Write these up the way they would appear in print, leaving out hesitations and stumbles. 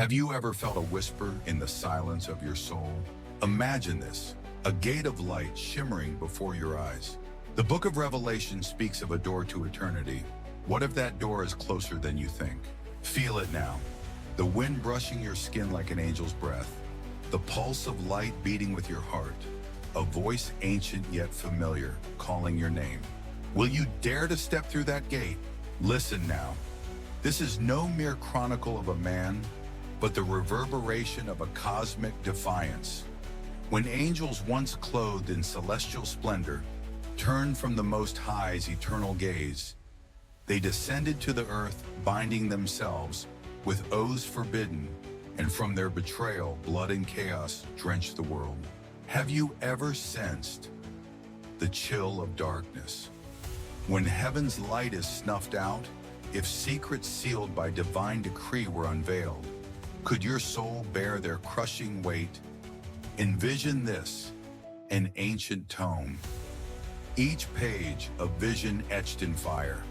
Have you ever felt a whisper in the silence of your soul? Imagine this, a gate of light shimmering before your eyes. The book of Revelation speaks of a door to eternity. What if that door is closer than you think? Feel it now. The wind brushing your skin like an angel's breath. The pulse of light beating with your heart. A voice ancient yet familiar, calling your name. Will you dare to step through that gate? Listen now. This is no mere chronicle of a man, but the reverberation of a cosmic defiance. When angels once clothed in celestial splendor turned from the Most High's eternal gaze, they descended to the earth, binding themselves with oaths forbidden, and from their betrayal, blood and chaos drenched the world. Have you ever sensed the chill of darkness? When heaven's light is snuffed out, if secrets sealed by divine decree were unveiled, could your soul bear their crushing weight? Envision this, an ancient tome. Each page a vision etched in fire.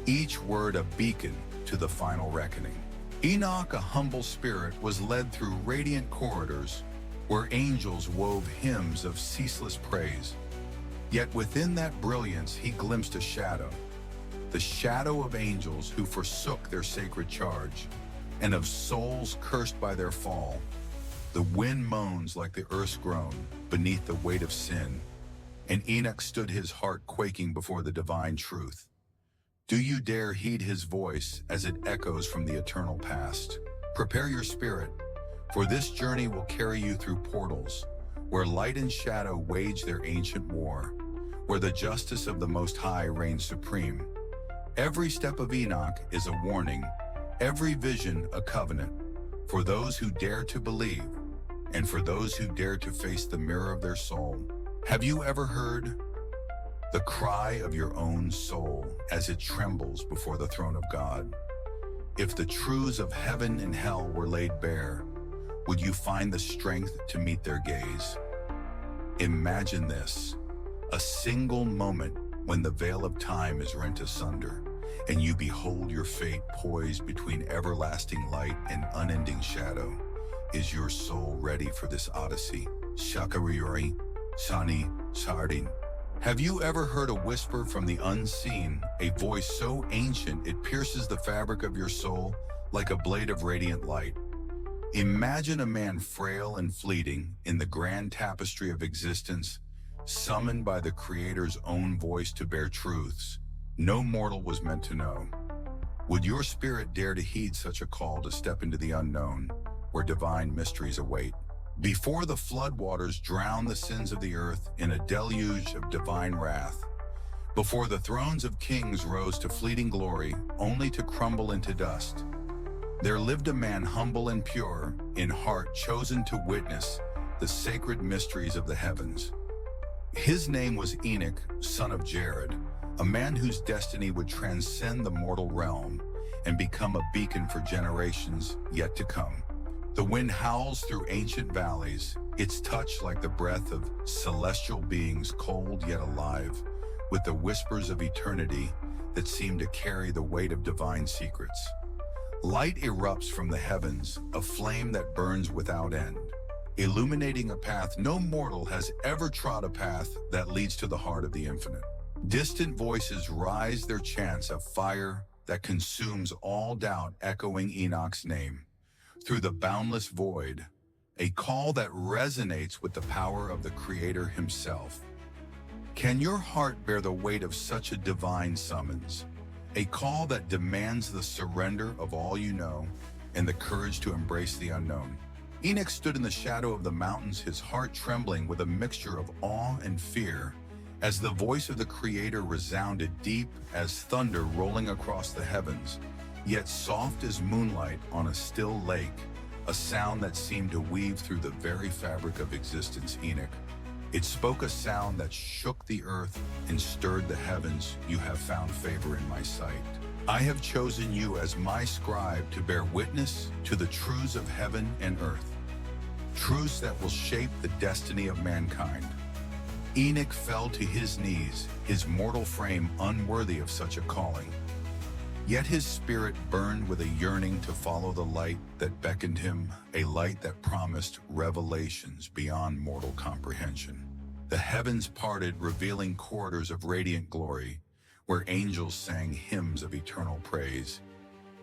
Each word a beacon to the final reckoning. Enoch, a humble spirit, was led through radiant corridors where angels wove hymns of ceaseless praise. Yet within that brilliance he glimpsed a shadow, the shadow of angels who forsook their sacred charge, and of souls cursed by their fall. The wind moans like the earth's groan beneath the weight of sin, and Enoch stood his heart quaking before the divine truth. Do you dare heed his voice as it echoes from the eternal past? Prepare your spirit, for this journey will carry you through portals, where light and shadow wage their ancient war, where the justice of the Most High reigns supreme. Every step of Enoch is a warning, every vision a covenant, for those who dare to believe, and for those who dare to face the mirror of their soul. Have you ever heard the cry of your own soul as it trembles before the throne of God? If the truths of heaven and hell were laid bare, would you find the strength to meet their gaze? Imagine this, a single moment when the veil of time is rent asunder, and you behold your fate poised between everlasting light and unending shadow. Is your soul ready for this odyssey? Shakariori, Sani, Sardin. Have you ever heard a whisper from the unseen, a voice so ancient it pierces the fabric of your soul like a blade of radiant light? Imagine a man frail and fleeting in the grand tapestry of existence, summoned by the Creator's own voice to bear truths no mortal was meant to know. Would your spirit dare to heed such a call to step into the unknown, where divine mysteries await? Before the floodwaters drown the sins of the earth in a deluge of divine wrath, before the thrones of kings rose to fleeting glory, only to crumble into dust, there lived a man humble and pure, in heart chosen to witness the sacred mysteries of the heavens. His name was Enoch, son of Jared, a man whose destiny would transcend the mortal realm and become a beacon for generations yet to come. The wind howls through ancient valleys, its touch like the breath of celestial beings cold yet alive, with the whispers of eternity that seem to carry the weight of divine secrets. Light erupts from the heavens, a flame that burns without end, illuminating a path no mortal has ever trod, a path that leads to the heart of the infinite. Distant voices rise their chants of fire that consumes all doubt, echoing Enoch's name. Through the boundless void, a call that resonates with the power of the Creator himself. Can your heart bear the weight of such a divine summons? A call that demands the surrender of all you know and the courage to embrace the unknown. Enoch stood in the shadow of the mountains, his heart trembling with a mixture of awe and fear, as the voice of the Creator resounded deep as thunder rolling across the heavens, yet soft as moonlight on a still lake, a sound that seemed to weave through the very fabric of existence. Enoch, it spoke a sound that shook the earth and stirred the heavens. You have found favor in my sight. I have chosen you as my scribe to bear witness to the truths of heaven and earth, truths that will shape the destiny of mankind. Enoch fell to his knees, his mortal frame unworthy of such a calling. Yet his spirit burned with a yearning to follow the light that beckoned him, a light that promised revelations beyond mortal comprehension. The heavens parted, revealing corridors of radiant glory, where angels sang hymns of eternal praise,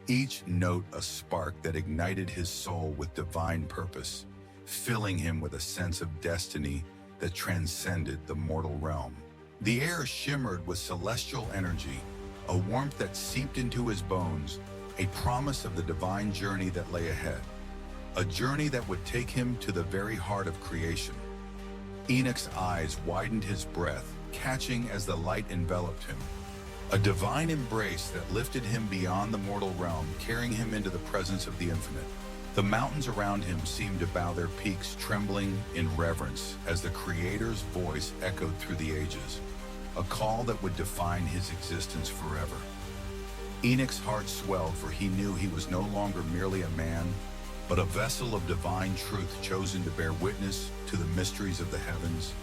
each note a spark that ignited his soul with divine purpose, filling him with a sense of destiny that transcended the mortal realm. The air shimmered with celestial energy, a warmth that seeped into his bones, a promise of the divine journey that lay ahead, a journey that would take him to the very heart of creation. Enoch's eyes widened his breath, catching as the light enveloped him, a divine embrace that lifted him beyond the mortal realm, carrying him into the presence of the infinite. The mountains around him seemed to bow their peaks, trembling in reverence as the Creator's voice echoed through the ages, a call that would define his existence forever. Enoch's heart swelled, for he knew he was no longer merely a man, but a vessel of divine truth chosen to bear witness to the mysteries of the heavens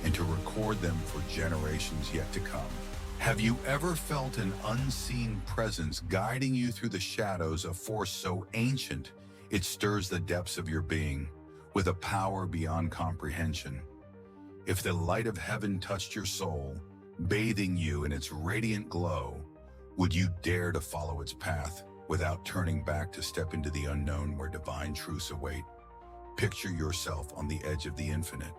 and to record them for generations yet to come. Have you ever felt an unseen presence guiding you through the shadows, a force so ancient it stirs the depths of your being with a power beyond comprehension? If the light of heaven touched your soul, bathing you in its radiant glow, would you dare to follow its path without turning back to step into the unknown where divine truths await? Picture yourself on the edge of the infinite,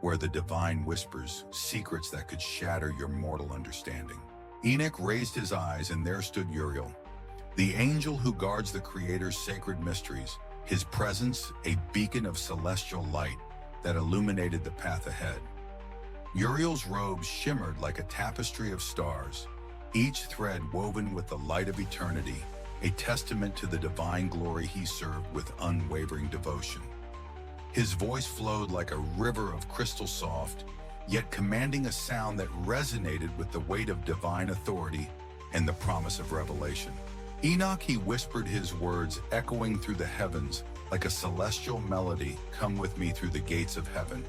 where the divine whispers secrets that could shatter your mortal understanding. Enoch raised his eyes, and there stood Uriel, the angel who guards the Creator's sacred mysteries, his presence a beacon of celestial light that illuminated the path ahead. Uriel's robes shimmered like a tapestry of stars, each thread woven with the light of eternity, a testament to the divine glory he served with unwavering devotion. His voice flowed like a river of crystal soft, yet commanding a sound that resonated with the weight of divine authority and the promise of revelation. Enoch, he whispered his words, echoing through the heavens like a celestial melody, "Come with me through the gates of heaven.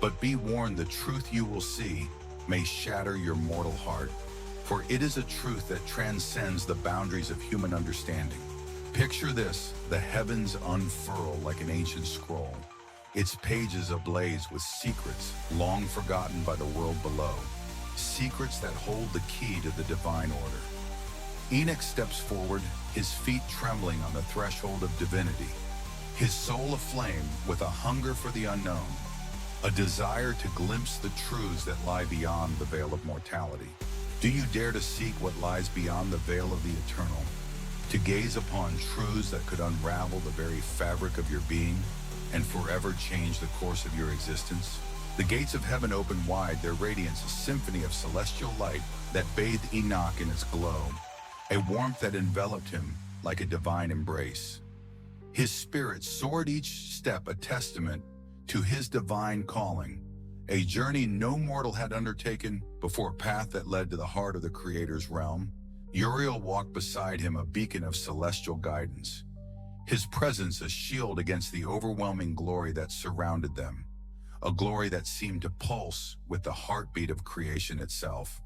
But be warned, the truth you will see may shatter your mortal heart, for it is a truth that transcends the boundaries of human understanding." Picture this: the heavens unfurl like an ancient scroll, its pages ablaze with secrets long forgotten by the world below, secrets that hold the key to the divine order. Enoch steps forward, his feet trembling on the threshold of divinity, his soul aflame with a hunger for the unknown, a desire to glimpse the truths that lie beyond the veil of mortality. Do you dare to seek what lies beyond the veil of the eternal, to gaze upon truths that could unravel the very fabric of your being and forever change the course of your existence? The gates of heaven opened wide, their radiance a symphony of celestial light that bathed Enoch in its glow, a warmth that enveloped him like a divine embrace. His spirit soared, each step a testament to his divine calling, a journey no mortal had undertaken before, a path that led to the heart of the Creator's realm. Uriel walked beside him, a beacon of celestial guidance, his presence a shield against the overwhelming glory that surrounded them, a glory that seemed to pulse with the heartbeat of creation itself.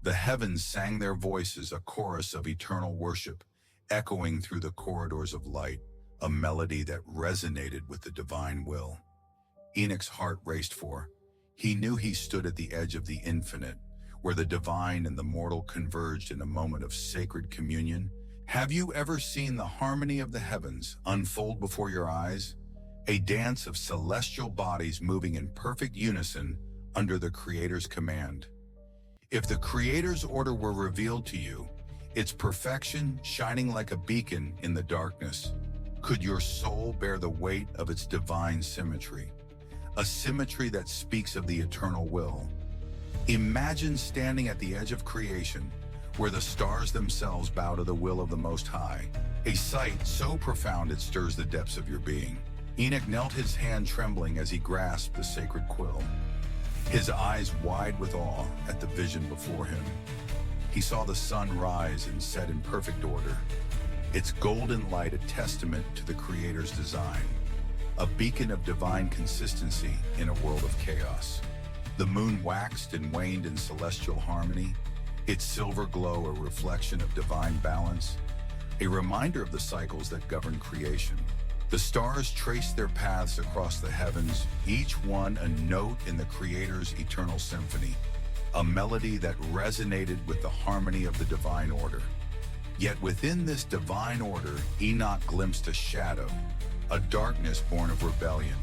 The heavens sang their voices, a chorus of eternal worship, echoing through the corridors of light, a melody that resonated with the divine will. Enoch's heart raced, for he knew he stood at the edge of the infinite, where the divine and the mortal converged in a moment of sacred communion. Have you ever seen the harmony of the heavens unfold before your eyes? A dance of celestial bodies moving in perfect unison under the Creator's command. If the Creator's order were revealed to you, its perfection shining like a beacon in the darkness, could your soul bear the weight of its divine symmetry? A symmetry that speaks of the eternal will. Imagine standing at the edge of creation, where the stars themselves bow to the will of the Most High, a sight so profound it stirs the depths of your being. Enoch knelt, his hand trembling as he grasped the sacred quill, his eyes wide with awe at the vision before him. He saw the sun rise and set in perfect order, its golden light a testament to the Creator's design, a beacon of divine consistency in a world of chaos. The moon waxed and waned in celestial harmony, its silver glow a reflection of divine balance, a reminder of the cycles that govern creation. The stars trace their paths across the heavens, each one a note in the Creator's eternal symphony, a melody that resonated with the harmony of the divine order. Yet within this divine order, Enoch glimpsed a shadow, a darkness born of rebellion,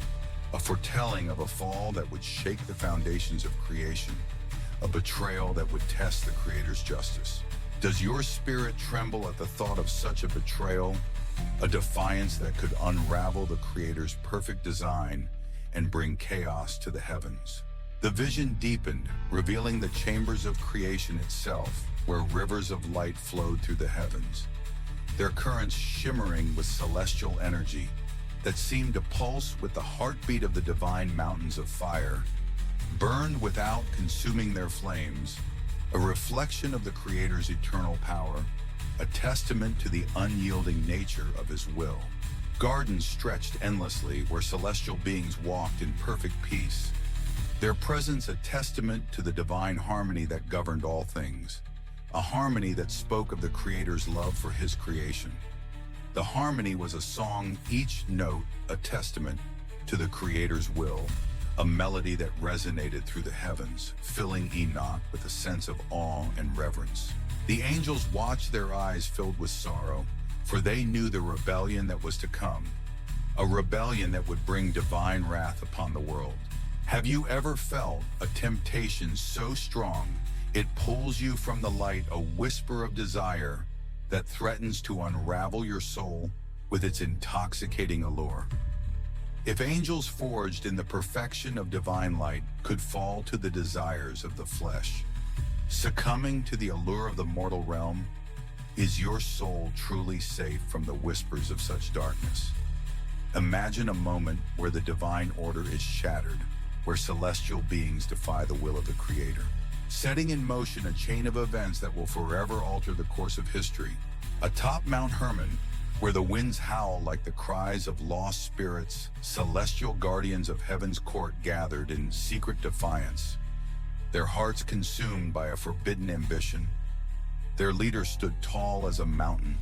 a foretelling of a fall that would shake the foundations of creation, a betrayal that would test the Creator's justice. Does your spirit tremble at the thought of such a betrayal, a defiance that could unravel the Creator's perfect design and bring chaos to the heavens? The vision deepened, revealing the chambers of creation itself, where rivers of light flowed through the heavens, their currents shimmering with celestial energy that seemed to pulse with the heartbeat of the divine mountains of fire, burned without consuming their flames, a reflection of the Creator's eternal power, a testament to the unyielding nature of His will. Gardens stretched endlessly where celestial beings walked in perfect peace, their presence a testament to the divine harmony that governed all things, a harmony that spoke of the Creator's love for His creation. The harmony was a song, each note a testament to the Creator's will, a melody that resonated through the heavens, filling Enoch with a sense of awe and reverence. The angels watched, their eyes filled with sorrow, for they knew the rebellion that was to come, a rebellion that would bring divine wrath upon the world. Have you ever felt a temptation so strong it pulls you from the light, a whisper of desire that threatens to unravel your soul with its intoxicating allure? If angels forged in the perfection of divine light could fall to the desires of the flesh, succumbing to the allure of the mortal realm, is your soul truly safe from the whispers of such darkness? Imagine a moment where the divine order is shattered, where celestial beings defy the will of the Creator, setting in motion a chain of events that will forever alter the course of history. Atop Mount Hermon, where the winds howl like the cries of lost spirits, celestial guardians of heaven's court gathered in secret defiance, their hearts consumed by a forbidden ambition. Their leader stood tall as a mountain,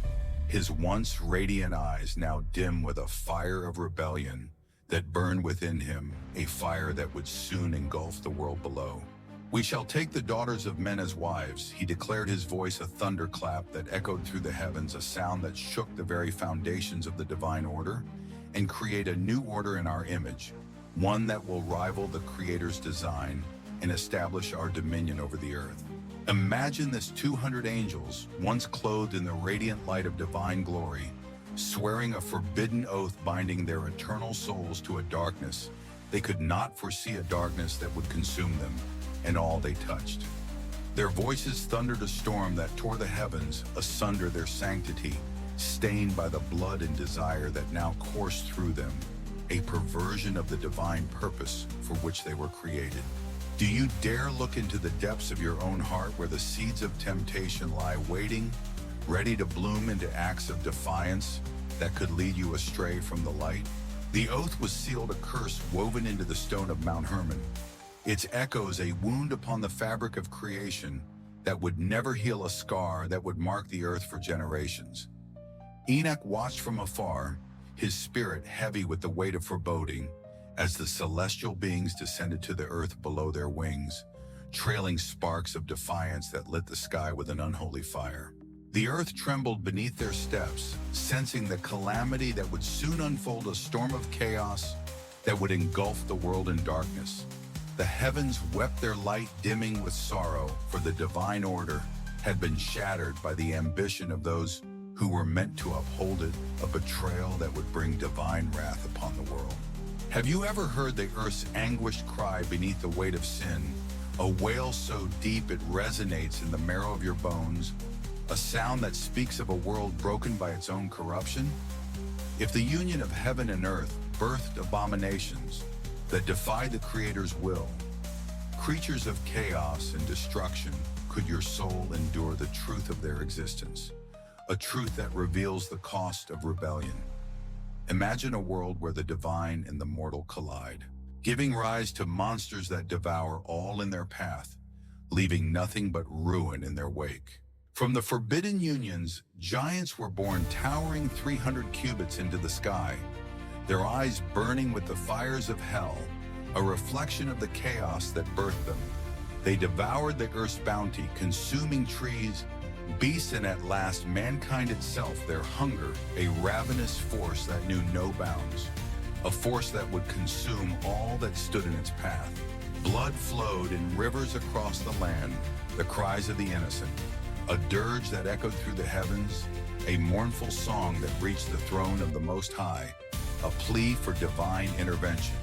his once radiant eyes now dim with a fire of rebellion that burned within him, a fire that would soon engulf the world below. "We shall take the daughters of men as wives," he declared, his voice a thunderclap that echoed through the heavens, a sound that shook the very foundations of the divine order, and create a new order in our image, one that will rival the Creator's design and establish our dominion over the earth. Imagine this: 200 angels, once clothed in the radiant light of divine glory, swearing a forbidden oath binding their eternal souls to a darkness they could not foresee, a darkness that would consume them and all they touched. Their voices thundered a storm that tore the heavens asunder, their sanctity stained by the blood and desire that now coursed through them, a perversion of the divine purpose for which they were created. Do you dare look into the depths of your own heart, where the seeds of temptation lie waiting, ready to bloom into acts of defiance that could lead you astray from the light? The oath was sealed, a curse woven into the stone of Mount Hermon, its echoes a wound upon the fabric of creation that would never heal, a scar that would mark the earth for generations. Enoch watched from afar, his spirit heavy with the weight of foreboding, as the celestial beings descended to the earth below their wings, trailing sparks of defiance that lit the sky with an unholy fire. The earth trembled beneath their steps, sensing the calamity that would soon unfold, a storm of chaos that would engulf the world in darkness. The heavens wept, their light dimming with sorrow, for the divine order had been shattered by the ambition of those who were meant to uphold it, a betrayal that would bring divine wrath upon the world. Have you ever heard the earth's anguished cry beneath the weight of sin, a wail so deep it resonates in the marrow of your bones, a sound that speaks of a world broken by its own corruption? If the union of heaven and earth birthed abominations that defied the Creator's will, creatures of chaos and destruction, could your soul endure the truth of their existence, a truth that reveals the cost of rebellion? Imagine a world where the divine and the mortal collide, giving rise to monsters that devour all in their path, leaving nothing but ruin in their wake. From the forbidden unions, giants were born towering 300 cubits into the sky, their eyes burning with the fires of hell, a reflection of the chaos that birthed them. They devoured the earth's bounty, consuming trees, beasts, and at last mankind itself, their hunger, a ravenous force that knew no bounds, a force that would consume all that stood in its path. Blood flowed in rivers across the land, the cries of the innocent, a dirge that echoed through the heavens, a mournful song that reached the throne of the Most High, a plea for divine intervention.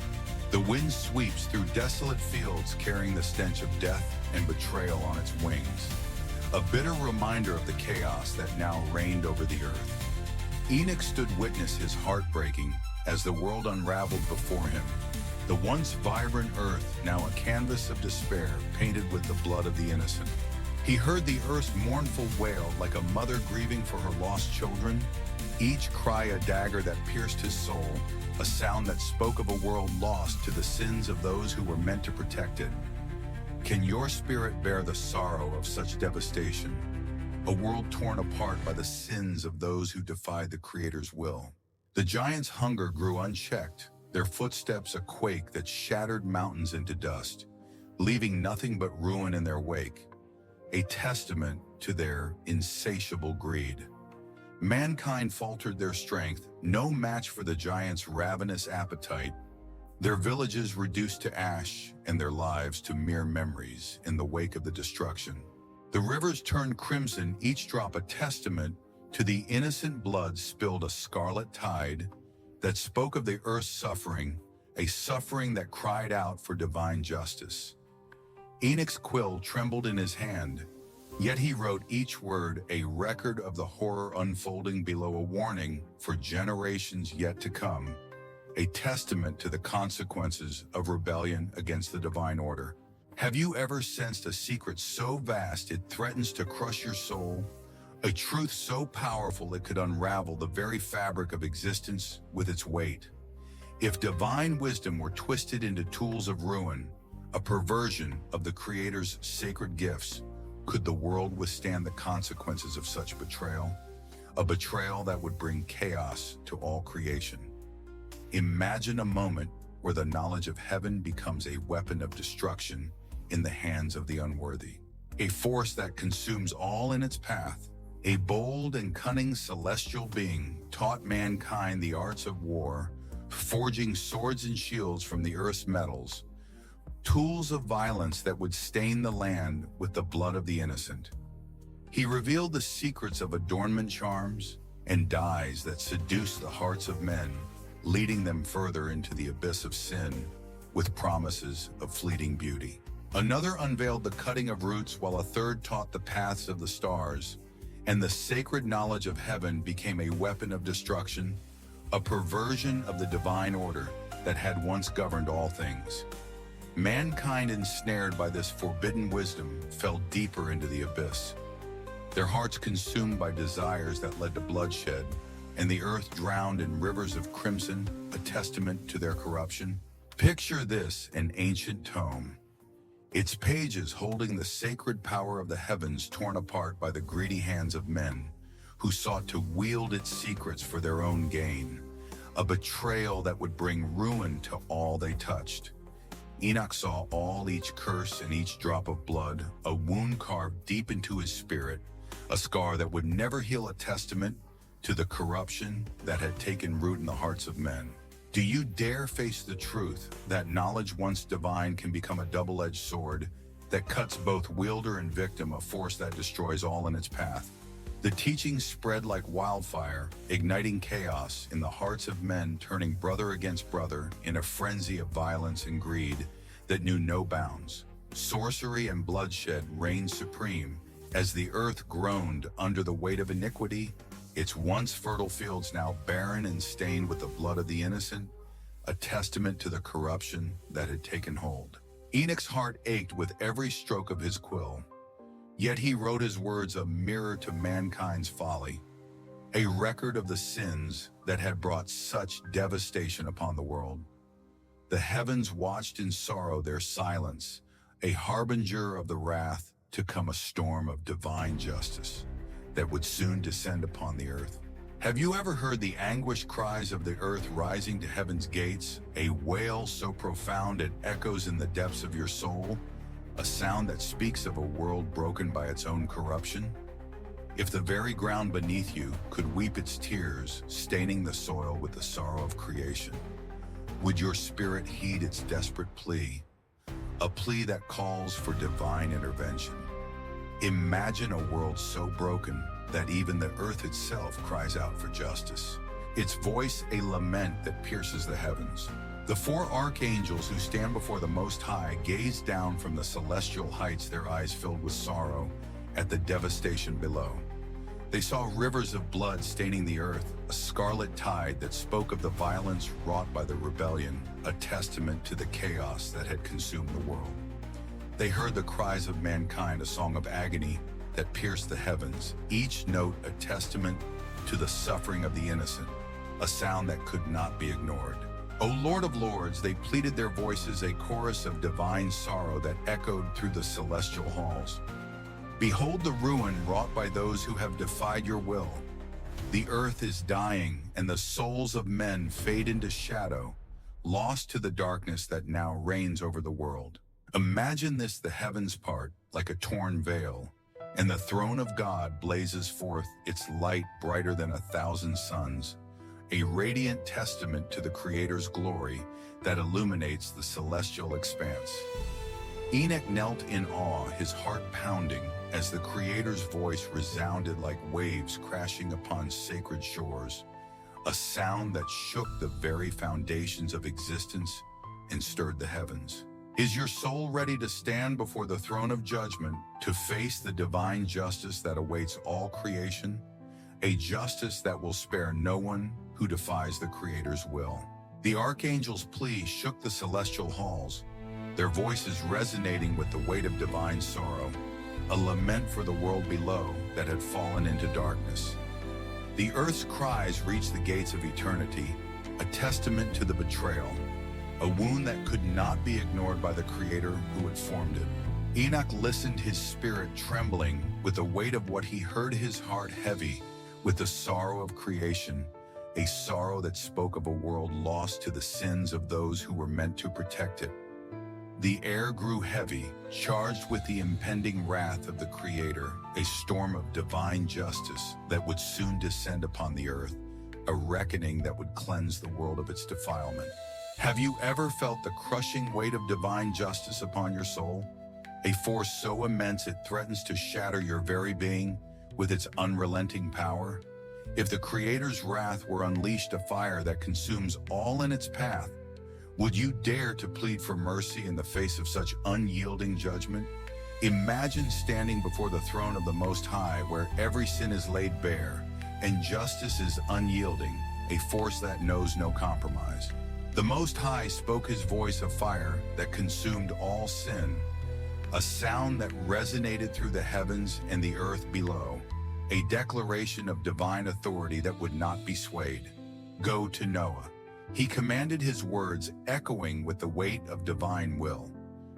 The wind sweeps through desolate fields carrying the stench of death and betrayal on its wings, a bitter reminder of the chaos that now reigned over the earth. Enoch stood witness, his heart breaking as the world unraveled before him. The once vibrant earth, now a canvas of despair painted with the blood of the innocent. He heard the earth's mournful wail like a mother grieving for her lost children, each cry a dagger that pierced his soul, a sound that spoke of a world lost to the sins of those who were meant to protect it. Can your spirit bear the sorrow of such devastation? A world torn apart by the sins of those who defied the Creator's will. The giants' hunger grew unchecked, their footsteps a quake that shattered mountains into dust, leaving nothing but ruin in their wake, a testament to their insatiable greed. Mankind faltered their strength, no match for the giants' ravenous appetite, their villages reduced to ash and their lives to mere memories in the wake of the destruction. The rivers turned crimson, each drop a testament to the innocent blood spilled, a scarlet tide that spoke of the earth's suffering, a suffering that cried out for divine justice. Enoch's quill trembled in his hand, yet he wrote each word, a record of the horror unfolding below, a warning for generations yet to come, a testament to the consequences of rebellion against the divine order. Have you ever sensed a secret so vast it threatens to crush your soul? A truth so powerful it could unravel the very fabric of existence with its weight. If divine wisdom were twisted into tools of ruin, a perversion of the Creator's sacred gifts, could the world withstand the consequences of such betrayal? A betrayal that would bring chaos to all creation. Imagine a moment where the knowledge of heaven becomes a weapon of destruction in the hands of the unworthy. A force that consumes all in its path. A bold and cunning celestial being taught mankind the arts of war, forging swords and shields from the earth's metals, tools of violence that would stain the land with the blood of the innocent. He revealed the secrets of adornment charms and dyes that seduce the hearts of men, leading them further into the abyss of sin with promises of fleeting beauty. Another unveiled the cutting of roots, while a third taught the paths of the stars, and the sacred knowledge of heaven became a weapon of destruction, a perversion of the divine order that had once governed all things. Mankind, ensnared by this forbidden wisdom, fell deeper into the abyss, their hearts consumed by desires that led to bloodshed, and the earth drowned in rivers of crimson, a testament to their corruption. Picture this, an ancient tome, its pages holding the sacred power of the heavens torn apart by the greedy hands of men who sought to wield its secrets for their own gain, a betrayal that would bring ruin to all they touched. Enoch saw all, each curse and each drop of blood, a wound carved deep into his spirit, a scar that would never heal, a testament to the corruption that had taken root in the hearts of men. Do you dare face the truth that knowledge once divine can become a double-edged sword that cuts both wielder and victim, a force that destroys all in its path? The teaching spread like wildfire, igniting chaos in the hearts of men, turning brother against brother in a frenzy of violence and greed that knew no bounds. Sorcery and bloodshed reigned supreme as the earth groaned under the weight of iniquity, its once fertile fields now barren and stained with the blood of the innocent, a testament to the corruption that had taken hold. Enoch's heart ached with every stroke of his quill, yet he wrote his words a mirror to mankind's folly, a record of the sins that had brought such devastation upon the world. The heavens watched in sorrow, their silence, a harbinger of the wrath to come, a storm of divine justice that would soon descend upon the earth. Have you ever heard the anguished cries of the earth rising to heaven's gates, a wail so profound it echoes in the depths of your soul, a sound that speaks of a world broken by its own corruption? If the very ground beneath you could weep its tears, staining the soil with the sorrow of creation, would your spirit heed its desperate plea, a plea that calls for divine intervention? Imagine a world so broken that even the earth itself cries out for justice, its voice a lament that pierces the heavens. The four archangels who stand before the Most High gaze down from the celestial heights, their eyes filled with sorrow at the devastation below. They saw rivers of blood staining the earth, a scarlet tide that spoke of the violence wrought by the rebellion, a testament to the chaos that had consumed the world. They heard the cries of mankind, a song of agony that pierced the heavens, each note a testament to the suffering of the innocent, a sound that could not be ignored. O Lord of Lords, they pleaded, their voices a chorus of divine sorrow that echoed through the celestial halls. Behold the ruin wrought by those who have defied your will. The earth is dying, and the souls of men fade into shadow, lost to the darkness that now reigns over the world. Imagine this: the heavens part like a torn veil, and the throne of God blazes forth, its light brighter than 1,000 suns, a radiant testament to the Creator's glory that illuminates the celestial expanse. Enoch knelt in awe, his heart pounding, as the Creator's voice resounded like waves crashing upon sacred shores, a sound that shook the very foundations of existence and stirred the heavens. Is your soul ready to stand before the throne of judgment, to face the divine justice that awaits all creation? A justice that will spare no one who defies the Creator's will. The archangel's plea shook the celestial halls, their voices resonating with the weight of divine sorrow, a lament for the world below that had fallen into darkness. The earth's cries reached the gates of eternity, a testament to the betrayal, a wound that could not be ignored by the Creator who had formed it. Enoch listened, his spirit trembling with the weight of what he heard, his heart heavy with the sorrow of creation, a sorrow that spoke of a world lost to the sins of those who were meant to protect it. The air grew heavy, charged with the impending wrath of the Creator, a storm of divine justice that would soon descend upon the earth, a reckoning that would cleanse the world of its defilement. Have you ever felt the crushing weight of divine justice upon your soul? A force so immense it threatens to shatter your very being with its unrelenting power? If the Creator's wrath were unleashed, a fire that consumes all in its path, would you dare to plead for mercy in the face of such unyielding judgment? Imagine standing before the throne of the Most High, where every sin is laid bare and justice is unyielding, a force that knows no compromise. The Most High spoke his voice of fire that consumed all sin, a sound that resonated through the heavens and the earth below, a declaration of divine authority that would not be swayed. Go to Noah. He commanded, his words echoing with the weight of divine will.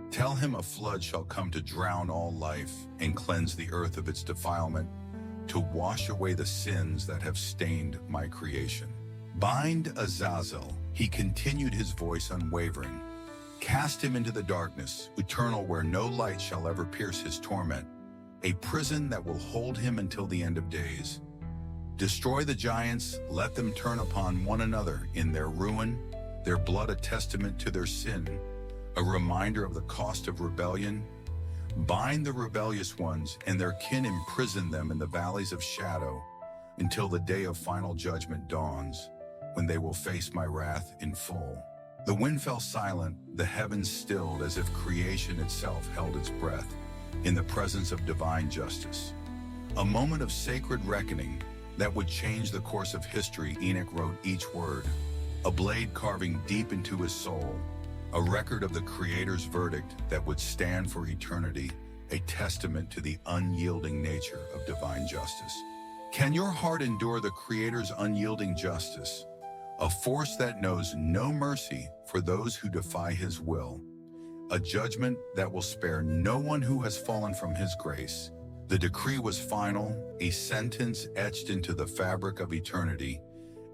Tell him a flood shall come to drown all life and cleanse the earth of its defilement, to wash away the sins that have stained my creation. Bind Azazel, he continued, his voice unwavering. Cast him into the darkness, eternal, where no light shall ever pierce his torment, a prison that will hold him until the end of days. Destroy the giants, let them turn upon one another in their ruin, their blood a testament to their sin, a reminder of the cost of rebellion. Bind the rebellious ones and their kin, imprison them in the valleys of shadow, until the day of final judgment dawns, when they will face my wrath in full. The wind fell silent, the heavens stilled, as if creation itself held its breath in the presence of divine justice. A moment of sacred reckoning that would change the course of history. Enoch wrote each word, a blade carving deep into his soul, a record of the Creator's verdict that would stand for eternity, a testament to the unyielding nature of divine justice. Can your heart endure the Creator's unyielding justice, a force that knows no mercy for those who defy his will, a judgment that will spare no one who has fallen from his grace. The decree was final, a sentence etched into the fabric of eternity,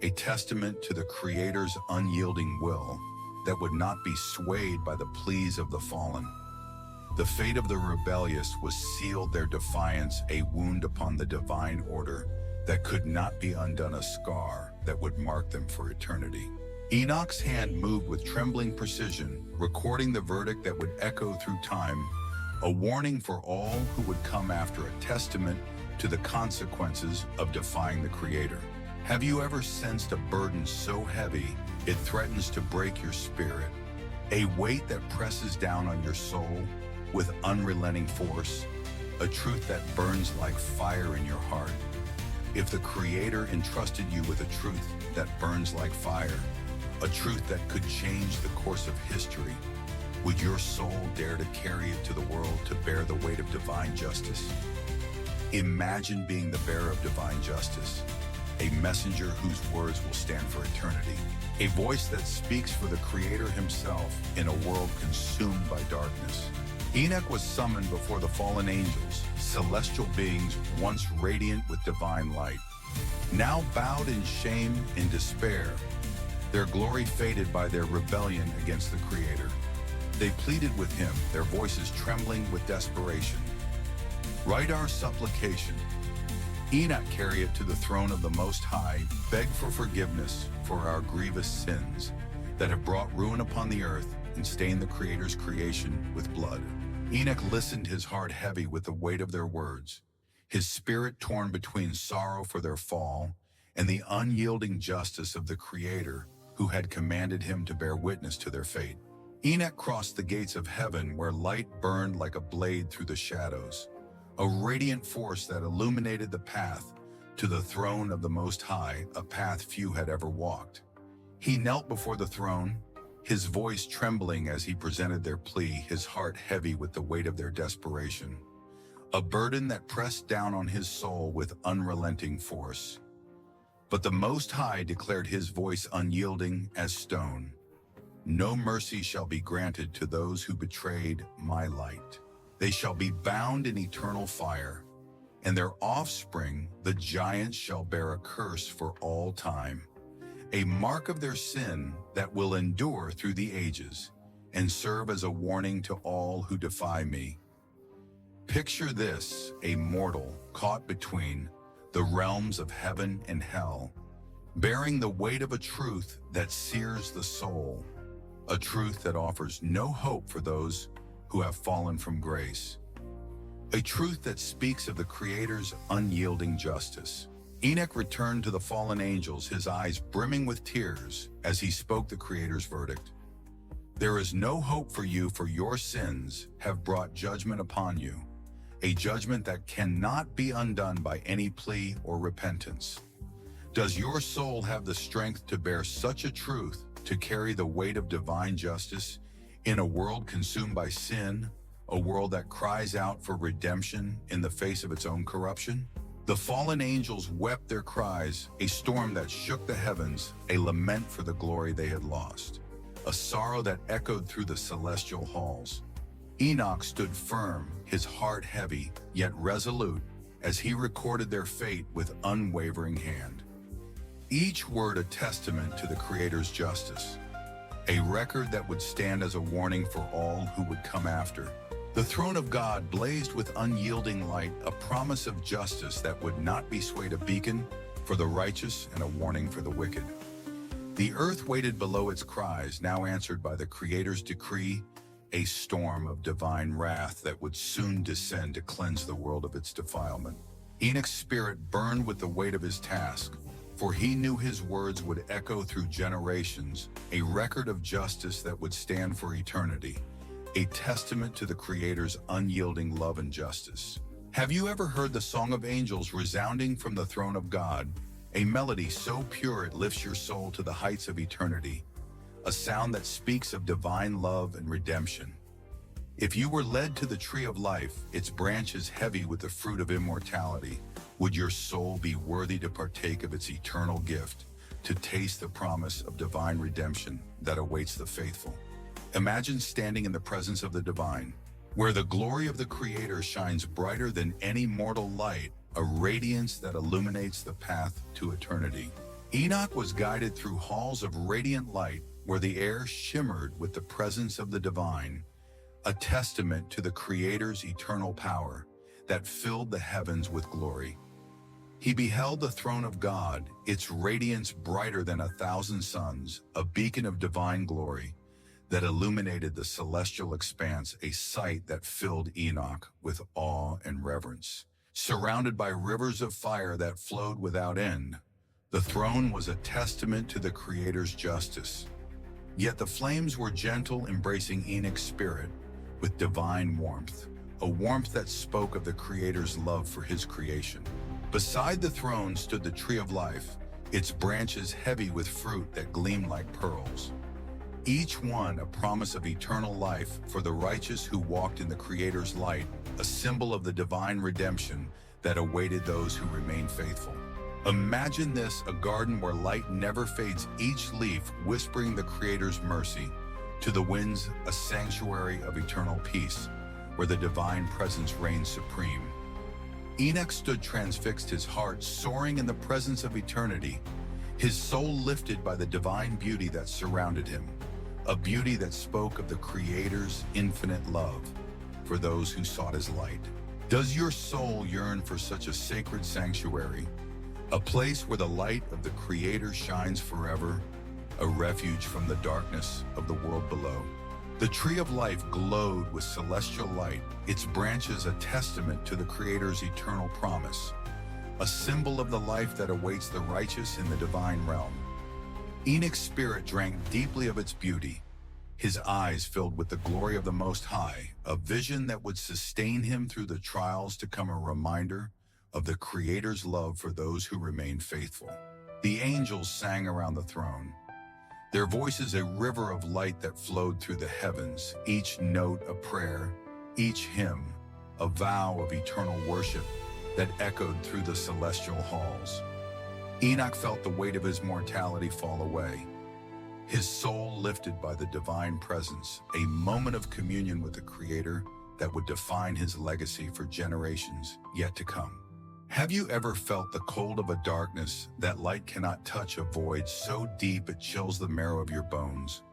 a testament to the Creator's unyielding will that would not be swayed by the pleas of the fallen. The fate of the rebellious was sealed, their defiance a wound upon the divine order that could not be undone, a scar that would mark them for eternity. Enoch's hand moved with trembling precision, recording the verdict that would echo through time, a warning for all who would come after, a testament to the consequences of defying the Creator. Have you ever sensed a burden so heavy it threatens to break your spirit? A weight that presses down on your soul with unrelenting force, a truth that burns like fire in your heart. If the Creator entrusted you with a truth that burns like fire, a truth that could change the course of history, would your soul dare to carry it to the world, to bear the weight of divine justice? Imagine being the bearer of divine justice, a messenger whose words will stand for eternity, a voice that speaks for the Creator himself in a world consumed by darkness. Enoch was summoned before the fallen angels, celestial beings once radiant with divine light, now bowed in shame and despair, their glory faded by their rebellion against the Creator. They pleaded with him, their voices trembling with desperation. "Write our supplication." Enoch carried it to the throne of the Most High, begged for forgiveness for our grievous sins that have brought ruin upon the earth and stained the Creator's creation with blood. Enoch listened, his heart heavy with the weight of their words, his spirit torn between sorrow for their fall and the unyielding justice of the Creator who had commanded him to bear witness to their fate. Enoch crossed the gates of heaven where light burned like a blade through the shadows, a radiant force that illuminated the path to the throne of the Most High, a path few had ever walked. He knelt before the throne, his voice trembling as he presented their plea, his heart heavy with the weight of their desperation, a burden that pressed down on his soul with unrelenting force. But the Most High declared, his voice unyielding as stone, "No mercy shall be granted to those who betrayed my light. They shall be bound in eternal fire, and their offspring, the giants, shall bear a curse for all time, a mark of their sin that will endure through the ages and serve as a warning to all who defy me." Picture this, a mortal caught between the realms of heaven and hell, bearing the weight of a truth that sears the soul, a truth that offers no hope for those who have fallen from grace, a truth that speaks of the Creator's unyielding justice. Enoch returned to the fallen angels, his eyes brimming with tears as he spoke the Creator's verdict. "There is no hope for you, for your sins have brought judgment upon you, a judgment that cannot be undone by any plea or repentance. Does your soul have the strength to bear such a truth, to carry the weight of divine justice in a world consumed by sin, a world that cries out for redemption in the face of its own corruption?" The fallen angels wept their cries, a storm that shook the heavens, a lament for the glory they had lost, a sorrow that echoed through the celestial halls. Enoch stood firm, his heart heavy, yet resolute, as he recorded their fate with unwavering hand. Each word a testament to the Creator's justice, a record that would stand as a warning for all who would come after. The throne of God blazed with unyielding light, a promise of justice that would not be swayed, a beacon for the righteous and a warning for the wicked. The earth waited below, its cries now answered by the Creator's decree, a storm of divine wrath that would soon descend to cleanse the world of its defilement. Enoch's spirit burned with the weight of his task, for he knew his words would echo through generations, a record of justice that would stand for eternity, a testament to the Creator's unyielding love and justice. Have you ever heard the song of angels resounding from the throne of God, a melody so pure it lifts your soul to the heights of eternity, a sound that speaks of divine love and redemption? If you were led to the tree of life, its branches heavy with the fruit of immortality, would your soul be worthy to partake of its eternal gift, to taste the promise of divine redemption that awaits the faithful? Imagine standing in the presence of the divine, where the glory of the Creator shines brighter than any mortal light, a radiance that illuminates the path to eternity. Enoch was guided through halls of radiant light where the air shimmered with the presence of the divine, a testament to the Creator's eternal power that filled the heavens with glory. He beheld the throne of God, its radiance brighter than 1,000 suns, a beacon of divine glory that illuminated the celestial expanse, a sight that filled Enoch with awe and reverence. Surrounded by rivers of fire that flowed without end, the throne was a testament to the Creator's justice. Yet the flames were gentle, embracing Enoch's spirit with divine warmth, a warmth that spoke of the Creator's love for his creation. Beside the throne stood the tree of life, its branches heavy with fruit that gleamed like pearls. Each one a promise of eternal life for the righteous who walked in the Creator's light, a symbol of the divine redemption that awaited those who remain faithful. Imagine this, a garden where light never fades, each leaf whispering the Creator's mercy. To the winds, a sanctuary of eternal peace, where the divine presence reigns supreme. Enoch stood transfixed, his heart soaring in the presence of eternity, his soul lifted by the divine beauty that surrounded him, a beauty that spoke of the Creator's infinite love for those who sought his light. Does your soul yearn for such a sacred sanctuary, a place where the light of the Creator shines forever, a refuge from the darkness of the world below? The tree of life glowed with celestial light, its branches a testament to the Creator's eternal promise, a symbol of the life that awaits the righteous in the divine realm. Enoch's spirit drank deeply of its beauty, his eyes filled with the glory of the Most High, a vision that would sustain him through the trials to come, a reminder of the Creator's love for those who remain faithful. The angels sang around the throne, their voices a river of light that flowed through the heavens, each note a prayer, each hymn a vow of eternal worship that echoed through the celestial halls. Enoch felt the weight of his mortality fall away, his soul lifted by the divine presence, a moment of communion with the Creator that would define his legacy for generations yet to come. Have you ever felt the cold of a darkness that light cannot touch, a void so deep it chills the marrow of your bones?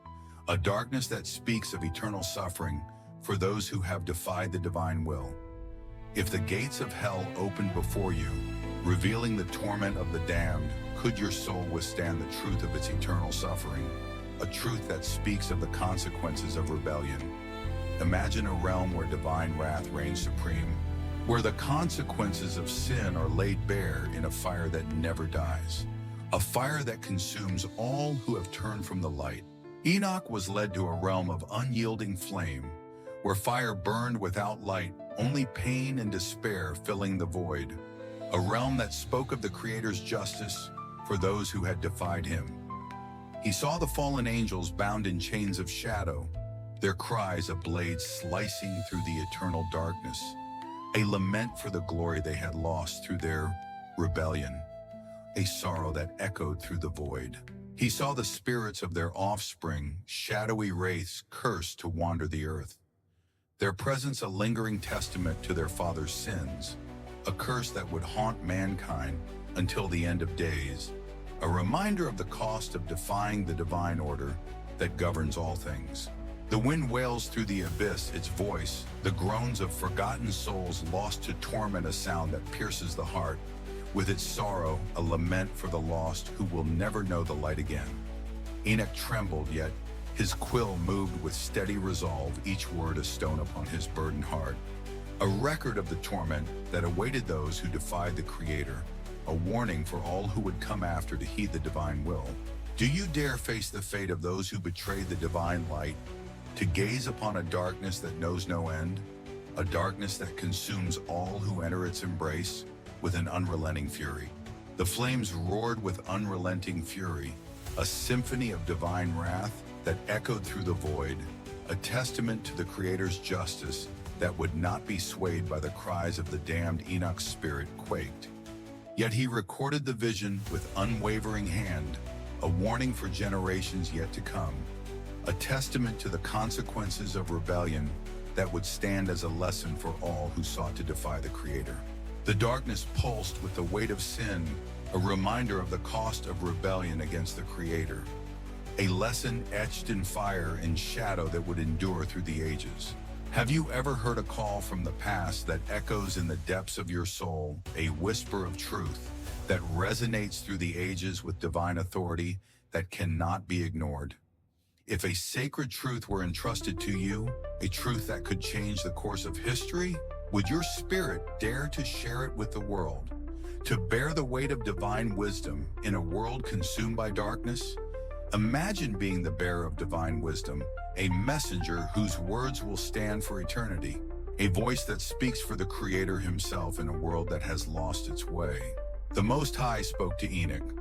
A darkness that speaks of eternal suffering for those who have defied the divine will. If the gates of hell opened before you, revealing the torment of the damned, could your soul withstand the truth of its eternal suffering? A truth that speaks of the consequences of rebellion. Imagine a realm where divine wrath reigns supreme, where the consequences of sin are laid bare in a fire that never dies, a fire that consumes all who have turned from the light. Enoch was led to a realm of unyielding flame, where fire burned without light, only pain and despair filling the void, a realm that spoke of the Creator's justice for those who had defied him. He saw the fallen angels bound in chains of shadow, their cries a blade slicing through the eternal darkness, a lament for the glory they had lost through their rebellion, a sorrow that echoed through the void. He saw the spirits of their offspring, shadowy wraiths cursed to wander the earth, their presence a lingering testament to their father's sins, a curse that would haunt mankind until the end of days, a reminder of the cost of defying the divine order that governs all things. The wind wails through the abyss, its voice, the groans of forgotten souls lost to torment, a sound that pierces the heart, with its sorrow a lament for the lost who will never know the light again. Enoch trembled, yet his quill moved with steady resolve, each word a stone upon his burdened heart, a record of the torment that awaited those who defied the Creator, a warning for all who would come after to heed the divine will. Do you dare face the fate of those who betrayed the divine light, to gaze upon a darkness that knows no end, a darkness that consumes all who enter its embrace with an unrelenting fury? The flames roared with unrelenting fury, a symphony of divine wrath that echoed through the void, a testament to the Creator's justice that would not be swayed by the cries of the damned. Enoch's spirit quaked. Yet he recorded the vision with unwavering hand, a warning for generations yet to come, a testament to the consequences of rebellion that would stand as a lesson for all who sought to defy the Creator. The darkness pulsed with the weight of sin, a reminder of the cost of rebellion against the Creator, a lesson etched in fire and shadow that would endure through the ages. Have you ever heard a call from the past that echoes in the depths of your soul, a whisper of truth that resonates through the ages with divine authority that cannot be ignored? If a sacred truth were entrusted to you, a truth that could change the course of history, would your spirit dare to share it with the world? To bear the weight of divine wisdom in a world consumed by darkness? Imagine being the bearer of divine wisdom, a messenger whose words will stand for eternity, a voice that speaks for the Creator himself in a world that has lost its way. The Most High spoke to Enoch,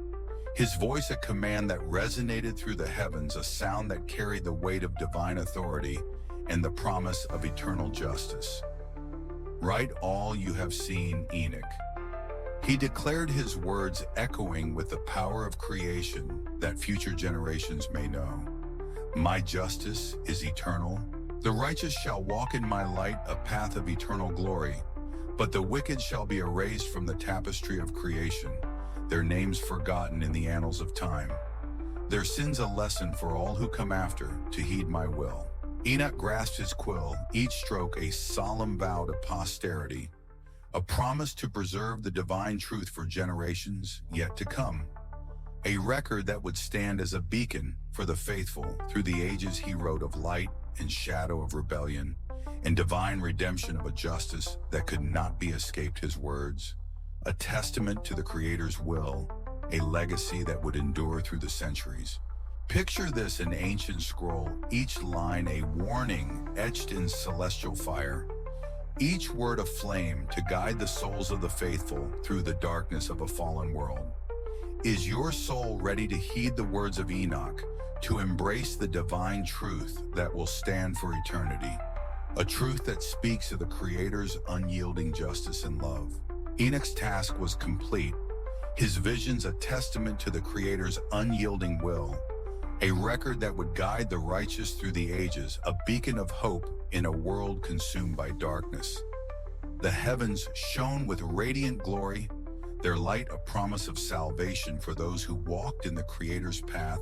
his voice a command that resonated through the heavens, a sound that carried the weight of divine authority and the promise of eternal justice. Write all you have seen, Enoch. He declared his words echoing with the power of creation that future generations may know. My justice is eternal. The righteous shall walk in my light, a path of eternal glory. But the wicked shall be erased from the tapestry of creation, their names forgotten in the annals of time. Their sins a lesson for all who come after to heed my will. Enoch grasped his quill, each stroke a solemn vow to posterity, a promise to preserve the divine truth for generations yet to come. A record that would stand as a beacon for the faithful. Through the ages he wrote of light and shadow of rebellion, and divine redemption of a justice that could not be escaped his words. A testament to the Creator's will, a legacy that would endure through the centuries. Picture this, an ancient scroll, each line a warning etched in celestial fire, each word a flame to guide the souls of the faithful through the darkness of a fallen world. Is your soul ready to heed the words of Enoch, to embrace the divine truth that will stand for eternity? A truth that speaks of the Creator's unyielding justice and love. Enoch's task was complete, his visions a testament to the Creator's unyielding will, a record that would guide the righteous through the ages, a beacon of hope in a world consumed by darkness. The heavens shone with radiant glory, their light a promise of salvation for those who walked in the Creator's path,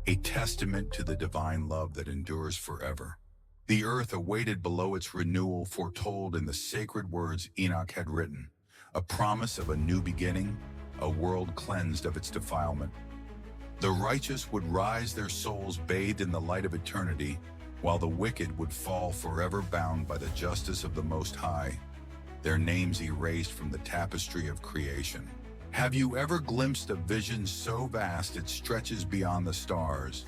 a testament to the divine love that endures forever. The earth awaited below its renewal, foretold in the sacred words Enoch had written, a promise of a new beginning, a world cleansed of its defilement. The righteous would rise, their souls bathed in the light of eternity, while the wicked would fall forever bound by the justice of the Most High, their names erased from the tapestry of creation. Have you ever glimpsed a vision so vast it stretches beyond the stars,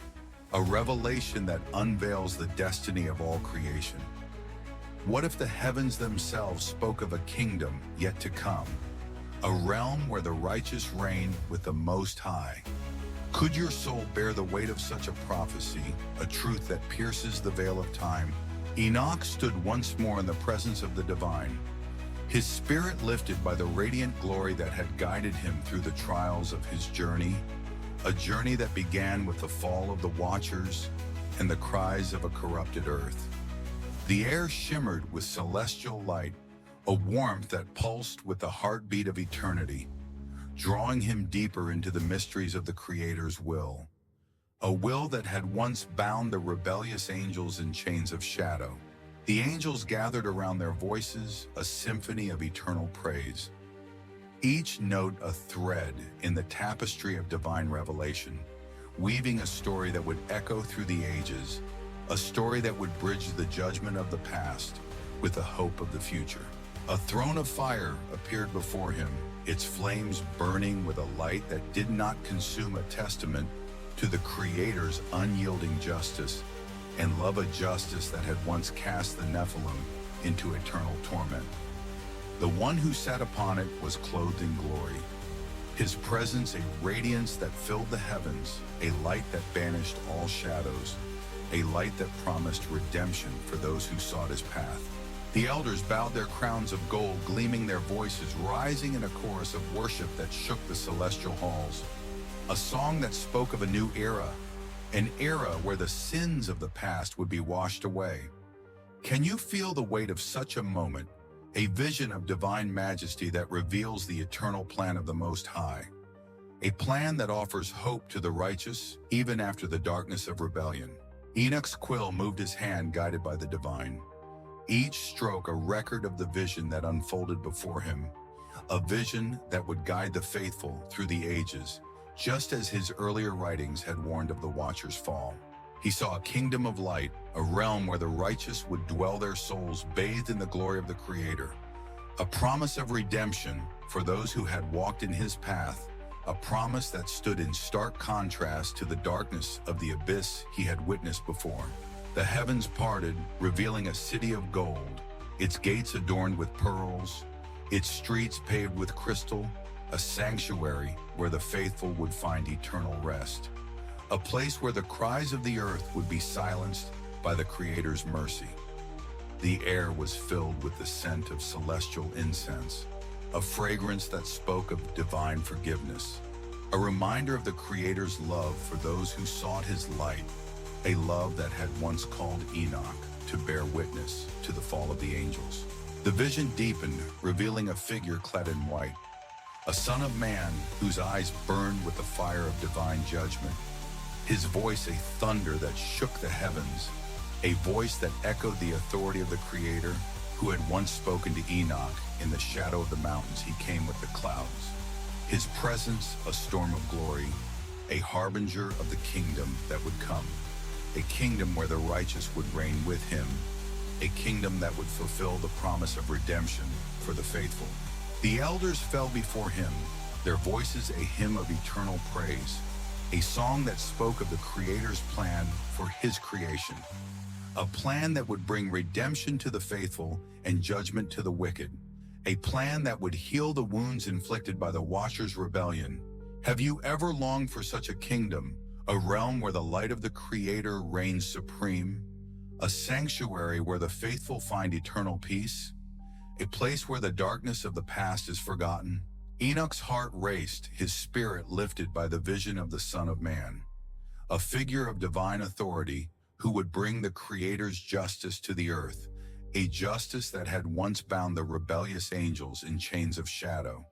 a revelation that unveils the destiny of all creation? What if the heavens themselves spoke of a kingdom yet to come, a realm where the righteous reign with the Most High? Could your soul bear the weight of such a prophecy, a truth that pierces the veil of time? Enoch stood once more in the presence of the divine, his spirit lifted by the radiant glory that had guided him through the trials of his journey, a journey that began with the fall of the Watchers and the cries of a corrupted earth. The air shimmered with celestial light, a warmth that pulsed with the heartbeat of eternity, drawing him deeper into the mysteries of the Creator's will, a will that had once bound the rebellious angels in chains of shadow. The angels gathered around their voices, a symphony of eternal praise, each note a thread in the tapestry of divine revelation, weaving a story that would echo through the ages, a story that would bridge the judgment of the past with the hope of the future. A throne of fire appeared before him, its flames burning with a light that did not consume, a testament to the Creator's unyielding justice and love, a justice that had once cast the Nephilim into eternal torment. The one who sat upon it was clothed in glory, his presence a radiance that filled the heavens, a light that banished all shadows, a light that promised redemption for those who sought his path. The elders bowed their crowns of gold, gleaming, their voices rising in a chorus of worship that shook the celestial halls. A song that spoke of a new era, an era where the sins of the past would be washed away. Can you feel the weight of such a moment, a vision of divine majesty that reveals the eternal plan of the Most High? A plan that offers hope to the righteous, even after the darkness of rebellion. Enoch's quill moved his hand, guided by the divine. Each stroke a record of the vision that unfolded before him, a vision that would guide the faithful through the ages, just as his earlier writings had warned of the Watcher's fall. He saw a kingdom of light, a realm where the righteous would dwell, their souls bathed in the glory of the Creator. A promise of redemption for those who had walked in his path, a promise that stood in stark contrast to the darkness of the abyss he had witnessed before. The heavens parted, revealing a city of gold, its gates adorned with pearls, its streets paved with crystal, a sanctuary where the faithful would find eternal rest. A place where the cries of the earth would be silenced by the Creator's mercy. The air was filled with the scent of celestial incense, a fragrance that spoke of divine forgiveness, a reminder of the Creator's love for those who sought his light, a love that had once called Enoch to bear witness to the fall of the angels. The vision deepened, revealing a figure clad in white, a son of man whose eyes burned with the fire of divine judgment, his voice a thunder that shook the heavens, a voice that echoed the authority of the Creator who had once spoken to Enoch. In the shadow of the mountains he came with the clouds, his presence a storm of glory, a harbinger of the kingdom that would come, a kingdom where the righteous would reign with him, a kingdom that would fulfill the promise of redemption for the faithful. The elders fell before him, their voices a hymn of eternal praise, a song that spoke of the Creator's plan for his creation, a plan that would bring redemption to the faithful and judgment to the wicked, a plan that would heal the wounds inflicted by the Watcher's rebellion. Have you ever longed for such a kingdom, a realm where the light of the Creator reigns supreme, a sanctuary where the faithful find eternal peace, a place where the darkness of the past is forgotten? Enoch's heart raced, his spirit lifted by the vision of the Son of Man, a figure of divine authority who would bring the Creator's justice to the earth, a justice that had once bound the rebellious angels in chains of shadow.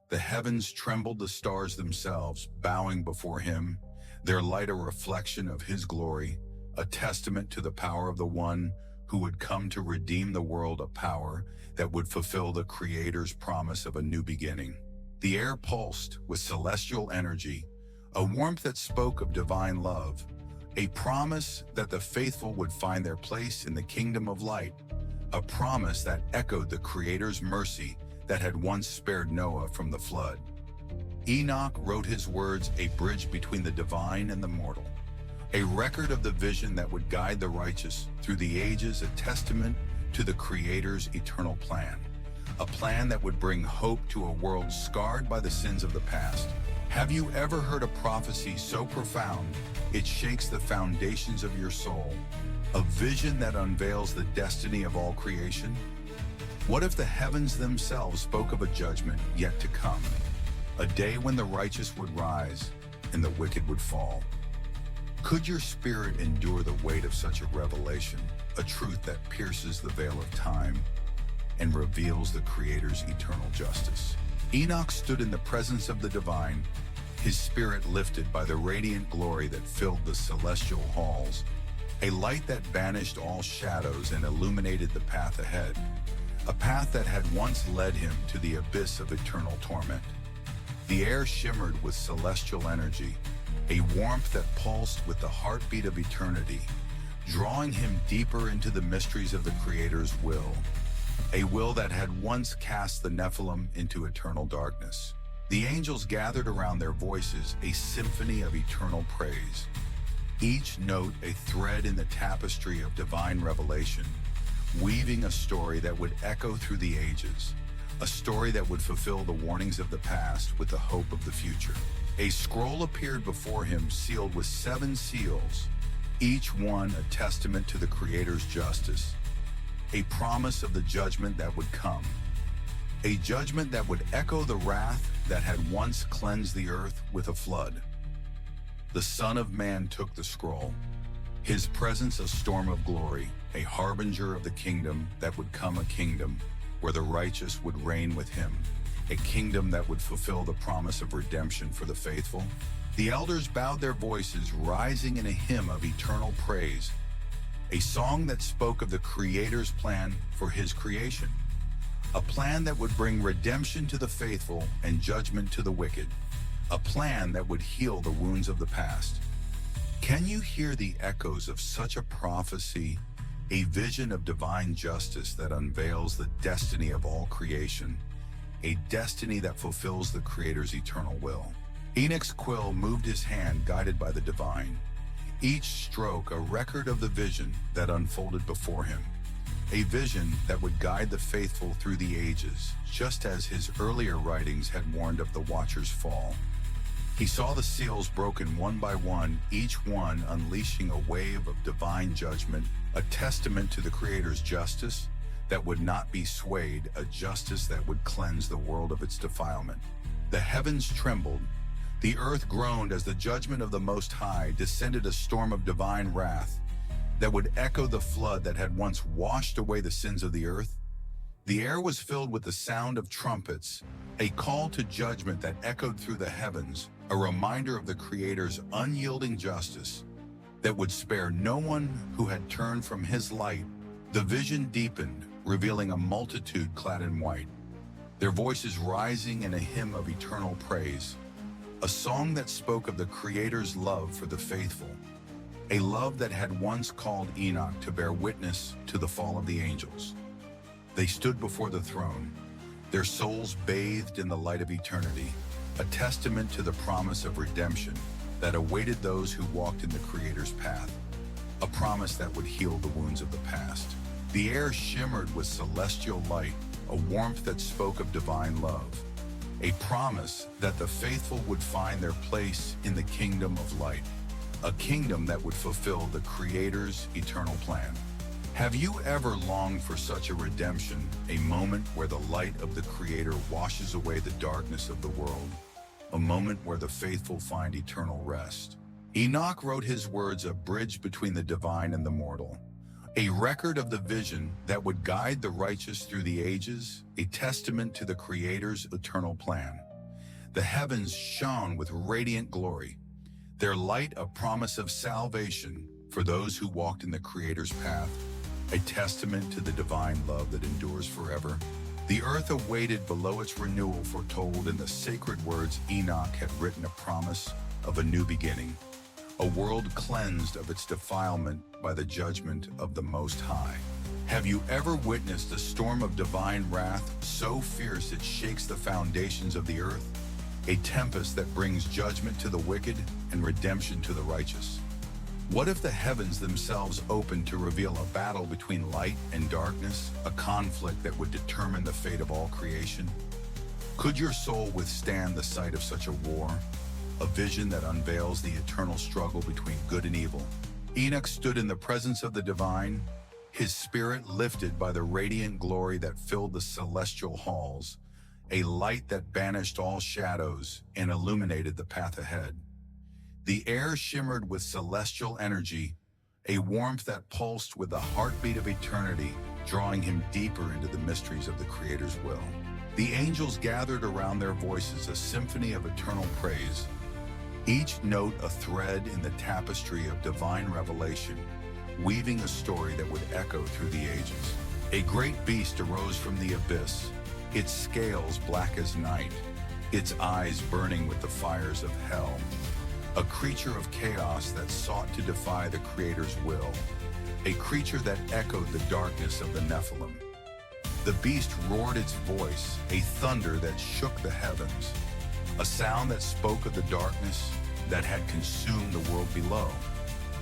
The heavens trembled, the stars themselves bowing before him, their light a reflection of his glory, a testament to the power of the one who would come to redeem the world, a power that would fulfill the Creator's promise of a new beginning. The air pulsed with celestial energy, a warmth that spoke of divine love, a promise that the faithful would find their place in the kingdom of light, a promise that echoed the Creator's mercy that had once spared Noah from the flood. Enoch wrote his words, a bridge between the divine and the mortal, a record of the vision that would guide the righteous through the ages, a testament to the Creator's eternal plan, a plan that would bring hope to a world scarred by the sins of the past. Have you ever heard a prophecy so profound it shakes the foundations of your soul? A vision that unveils the destiny of all creation? What if the heavens themselves spoke of a judgment yet to come? A day when the righteous would rise and the wicked would fall. Could your spirit endure the weight of such a revelation, a truth that pierces the veil of time and reveals the Creator's eternal justice? Enoch stood in the presence of the divine, his spirit lifted by the radiant glory that filled the celestial halls, a light that banished all shadows and illuminated the path ahead, a path that had once led him to the abyss of eternal torment. The air shimmered with celestial energy, a warmth that pulsed with the heartbeat of eternity, drawing him deeper into the mysteries of the Creator's will, a will that had once cast the Nephilim into eternal darkness. The angels gathered around, their voices a symphony of eternal praise, each note a thread in the tapestry of divine revelation, weaving a story that would echo through the ages, a story that would fulfill the warnings of the past with the hope of the future. A scroll appeared before him, sealed with 7 seals, each one a testament to the Creator's justice, a promise of the judgment that would come, a judgment that would echo the wrath that had once cleansed the earth with a flood. the Son of Man took the scroll. His presence a storm of glory, a harbinger of the kingdom that would come, a kingdom where the righteous would reign with him, a kingdom that would fulfill the promise of redemption for the faithful. The elders bowed their voices, rising in a hymn of eternal praise, a song that spoke of the Creator's plan for his creation, a plan that would bring redemption to the faithful and judgment to the wicked, a plan that would heal the wounds of the past. Can you hear the echoes of such a prophecy, a vision of divine justice that unveils the destiny of all creation, a destiny that fulfills the Creator's eternal will? Enoch's quill moved his hand, guided by the divine, each stroke a record of the vision that unfolded before him, a vision that would guide the faithful through the ages, just as his earlier writings had warned of the Watcher's fall. He saw the seals broken one by one, each one unleashing a wave of divine judgment, a testament to the Creator's justice that would not be swayed, a justice that would cleanse the world of its defilement. The heavens trembled, the earth groaned as the judgment of the Most High descended, a storm of divine wrath that would echo the flood that had once washed away the sins of the earth. The air was filled with the sound of trumpets, a call to judgment that echoed through the heavens, a reminder of the Creator's unyielding justice that would spare no one who had turned from his light. The vision deepened, revealing a multitude clad in white, their voices rising in a hymn of eternal praise, a song that spoke of the Creator's love for the faithful, a love that had once called Enoch to bear witness to the fall of the angels. They stood before the throne, their souls bathed in the light of eternity, a testament to the promise of redemption that awaited those who walked in the Creator's path, a promise that would heal the wounds of the past. The air shimmered with celestial light, a warmth that spoke of divine love, a promise that the faithful would find their place in the kingdom of light, a kingdom that would fulfill the Creator's eternal plan. Have you ever longed for such a redemption, a moment where the light of the Creator washes away the darkness of the world, a moment where the faithful find eternal rest? Enoch wrote his words, a bridge between the divine and the mortal, a record of the vision that would guide the righteous through the ages, a testament to the Creator's eternal plan. The heavens shone with radiant glory, their light a promise of salvation for those who walked in the Creator's path, a testament to the divine love that endures forever. The earth awaited below its renewal, foretold in the sacred words Enoch had written, a promise of a new beginning, a world cleansed of its defilement by the judgment of the Most High. Have you ever witnessed a storm of divine wrath so fierce it shakes the foundations of the earth? A tempest that brings judgment to the wicked and redemption to the righteous. What if the heavens themselves opened to reveal a battle between light and darkness, a conflict that would determine the fate of all creation? Could your soul withstand the sight of such a war? A vision that unveils the eternal struggle between good and evil. Enoch stood in the presence of the divine, his spirit lifted by the radiant glory that filled the celestial halls, a light that banished all shadows and illuminated the path ahead. The air shimmered with celestial energy, a warmth that pulsed with the heartbeat of eternity, drawing him deeper into the mysteries of the Creator's will. The angels gathered around, their voices a symphony of eternal praise, each note a thread in the tapestry of divine revelation, weaving a story that would echo through the ages. A great beast arose from the abyss, its scales black as night, its eyes burning with the fires of hell, a creature of chaos that sought to defy the Creator's will, a creature that echoed the darkness of the Nephilim. The beast roared its voice, a thunder that shook the heavens, a sound that spoke of the darkness that had consumed the world below,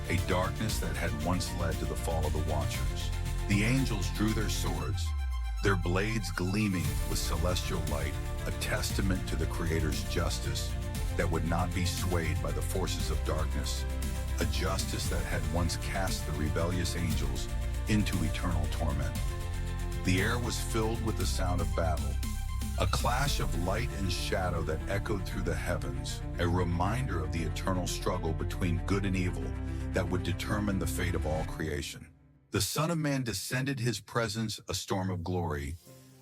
a darkness that had once led to the fall of the Watchers. The angels drew their swords, their blades gleaming with celestial light, a testament to the Creator's justice that would not be swayed by the forces of darkness, a justice that had once cast the rebellious angels into eternal torment. The air was filled with the sound of battle, A clash of light and shadow that echoed through the heavens, a reminder of the eternal struggle between good and evil that would determine the fate of all creation. The Son of Man descended his presence, a storm of glory,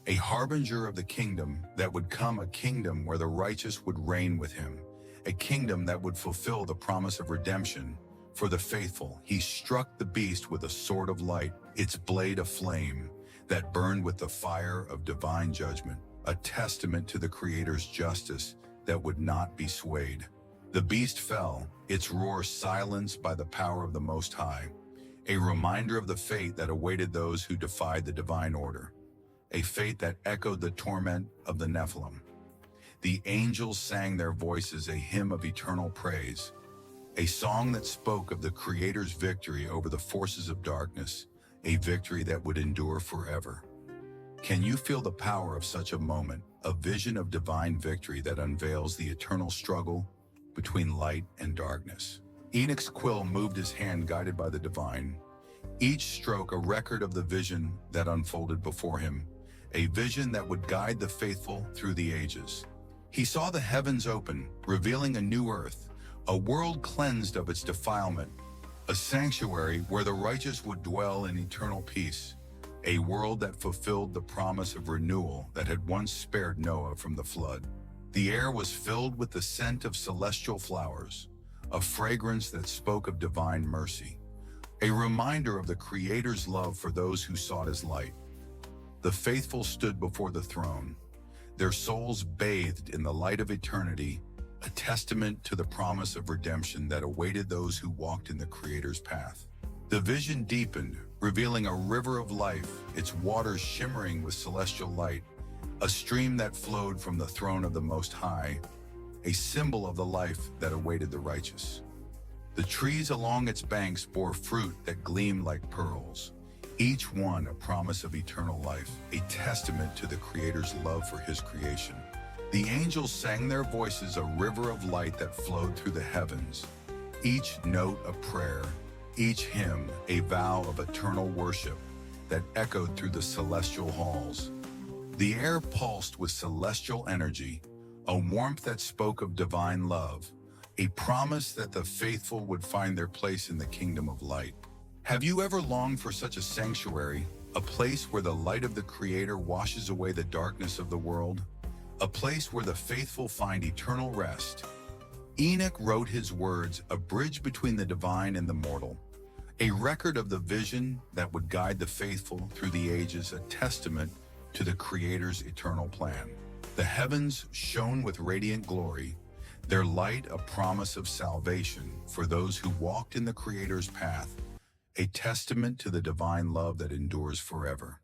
a harbinger of the kingdom that would come, a kingdom where the righteous would reign with him, a kingdom that would fulfill the promise of redemption for the faithful. He struck the beast with a sword of light, its blade of flame that burned with the fire of divine judgment, a testament to the Creator's justice that would not be swayed. The beast fell, its roar silenced by the power of the Most High, a reminder of the fate that awaited those who defied the divine order, a fate that echoed the torment of the Nephilim. The angels sang their voices, a hymn of eternal praise, a song that spoke of the Creator's victory over the forces of darkness, a victory that would endure forever. Can you feel the power of such a moment, a vision of divine victory that unveils the eternal struggle between light and darkness? Enoch's quill moved his hand, guided by the divine, each stroke a record of the vision that unfolded before him, a vision that would guide the faithful through the ages. He saw the heavens open, revealing a new earth, a world cleansed of its defilement, a sanctuary where the righteous would dwell in eternal peace, a world that fulfilled the promise of renewal that had once spared Noah from the flood. The air was filled with the scent of celestial flowers, a fragrance that spoke of divine mercy, a reminder of the Creator's love for those who sought his light. The faithful stood before the throne, their souls bathed in the light of eternity, a testament to the promise of redemption that awaited those who walked in the Creator's path. The vision deepened, revealing a river of life, its waters shimmering with celestial light, a stream that flowed from the throne of the Most High, a symbol of the life that awaited the righteous. The trees along its banks bore fruit that gleamed like pearls, each one a promise of eternal life, a testament to the Creator's love for his creation. The angels sang their voices, a river of light that flowed through the heavens, each note a prayer, each hymn a vow of eternal worship that echoed through the celestial halls. The air pulsed with celestial energy, a warmth that spoke of divine love, a promise that the faithful would find their place in the kingdom of light. Have you ever longed for such a sanctuary, a place where the light of the Creator washes away the darkness of the world, a place where the faithful find eternal rest? Enoch wrote his words, a bridge between the divine and the mortal, a record of the vision that would guide the faithful through the ages, a testament to the Creator's eternal plan. The heavens shone with radiant glory, their light a promise of salvation for those who walked in the Creator's path, a testament to the divine love that endures forever.